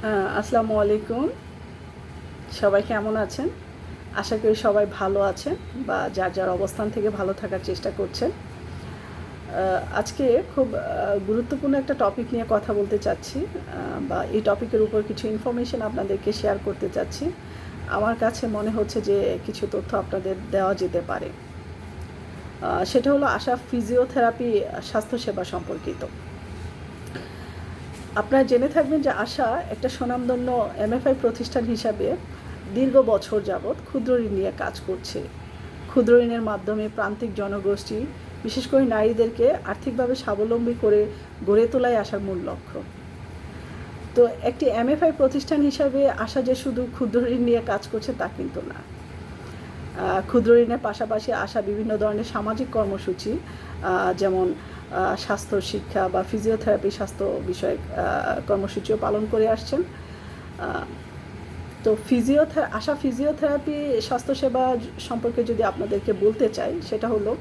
আসসালামু আলাইকুম। সবাই কেমন আছেন? আশা করি সবাই ভালো আছেন বা যার যার অবস্থান থেকে ভালো থাকার চেষ্টা করছেন। আজকে খুব গুরুত্বপূর্ণ একটা টপিক নিয়ে কথা বলতে চাচ্ছি, বা এই টপিকের উপর কিছু ইনফরমেশন আপনাদেরকে শেয়ার করতে চাচ্ছি। আমার কাছে মনে হচ্ছে যে কিছু তথ্য আপনাদের দেওয়া যেতে পারে। সেটা হলো আশা ফিজিওথেরাপি স্বাস্থ্যসেবা সম্পর্কিত। আপনারা জেনে থাকবেন যে আশা একটা স্বনামধন্য এমএফআই প্রতিষ্ঠান হিসাবে দীর্ঘ বছর যাবৎ ক্ষুদ্র ঋণ নিয়ে কাজ করছে। ক্ষুদ্র ঋণের মাধ্যমে প্রান্তিক জনগোষ্ঠী, বিশেষ করে নারীদেরকে আর্থিকভাবে স্বাবলম্বী করে গড়ে তোলাই আশার মূল লক্ষ্য। তো একটি এমএফআই প্রতিষ্ঠান হিসাবে আশা যে শুধু ক্ষুদ্র ঋণ নিয়ে কাজ করছে তা কিন্তু না। ক্ষুদ্র ঋণের পাশাপাশি আশা বিভিন্ন ধরনের সামাজিক কর্মসূচি, যেমন স্বাস্থ্য শিক্ষা বা ফিজিওথেরাপি স্বাস্থ্য বিষয়ক কর্মসূচিও পালন করে আসছেন। তো আশা ফিজিওথেরাপি স্বাস্থ্যসেবা সম্পর্কে যদি আপনাদেরকে বলতে চাই, সেটা হলো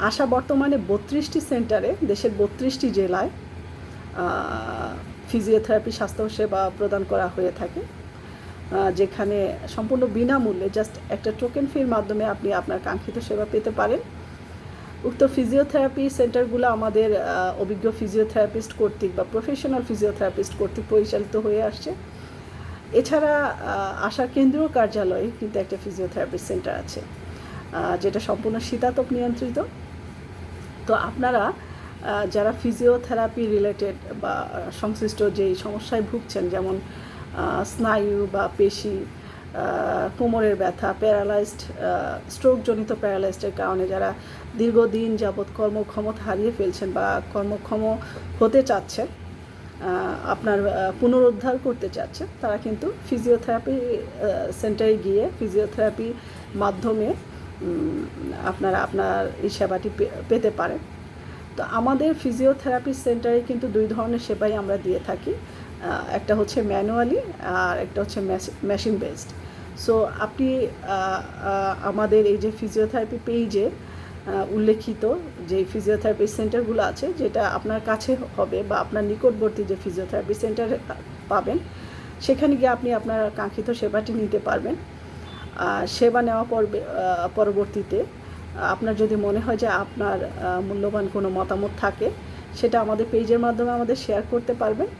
আশা বর্তমানে 32টি সেন্টারে দেশের 32টি জেলায় ফিজিওথেরাপি স্বাস্থ্যসেবা প্রদান করা হয়ে থাকে, যেখানে সম্পূর্ণ বিনামূল্যে জাস্ট একটা টোকেন ফির মাধ্যমে আপনি আপনার কাঙ্ক্ষিত সেবা পেতে পারেন। উক্ত ফিজিওথেরাপি সেন্টারগুলো আমাদের অভিজ্ঞ ফিজিওথেরাপিস্ট কর্তৃক বা প্রফেশনাল ফিজিওথেরাপিস্ট কর্তৃক পরিচালিত হয়ে আসছে। এছাড়া আশার কেন্দ্রীয় কার্যালয়ে কিন্তু একটা ফিজিওথেরাপি সেন্টার আছে, যেটা সম্পূর্ণ শীতাতপ নিয়ন্ত্রিত। তো আপনারা যারা ফিজিওথেরাপি রিলেটেড বা সংশ্লিষ্ট যেই সমস্যায় ভুগছেন, যেমন স্নায়ু বা পেশি, কোমরের ব্যথা, প্যারালাইজড, স্ট্রোকজনিত প্যারালাইজডের কারণে যারা দীর্ঘদিন যাবৎ কর্মক্ষমতা হারিয়ে ফেলছেন বা কর্মক্ষম হতে চাচ্ছেন, আপনার পুনরুদ্ধার করতে চাচ্ছেন, তারা কিন্তু ফিজিওথেরাপি সেন্টারে গিয়ে ফিজিওথেরাপি মাধ্যমে আপনারা আপনার এই সেবাটি পেতে পারেন। তো আমাদের ফিজিওথেরাপি সেন্টারে কিন্তু দুই ধরনের সেবাই আমরা দিয়ে থাকি। একটা হচ্ছে ম্যানুয়ালি আর একটা হচ্ছে মেশিন বেসড। সো আপনি আমাদের এই যে ফিজিওথেরাপি পেজে উল্লেখিত যে ফিজিওথেরাপি সেন্টারগুলো আছে, যেটা আপনার কাছে হবে বা আপনার নিকটবর্তী যে ফিজিওথেরাপি সেন্টার পাবেন, সেখানে গিয়ে আপনি আপনার কাঙ্ক্ষিত সেবাটি নিতে পারবেন। সেবা নেওয়া পরবর্তীতে আপনার যদি মনে হয় যে আপনার মূল্যবান কোনো মতামত থাকে, সেটা আমাদের পেজের মাধ্যমে আমাদের শেয়ার করতে পারবেন।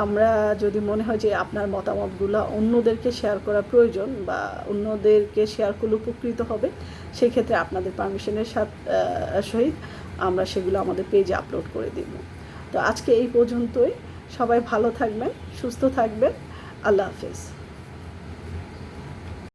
আমরা যদি মনে হয় যে আপনার মতামতগুলো অন্যদেরকে শেয়ার করা প্রয়োজন বা অন্যদেরকে শেয়ার করলে উপকৃত হবে, সেই ক্ষেত্রে আপনাদের পারমিশনের সহিত আমরা সেগুলো আমাদের পেজে আপলোড করে দিব। তো আজকে এই পর্যন্তই। সবাই ভালো থাকবেন, সুস্থ থাকবেন। আল্লাহ হাফেজ।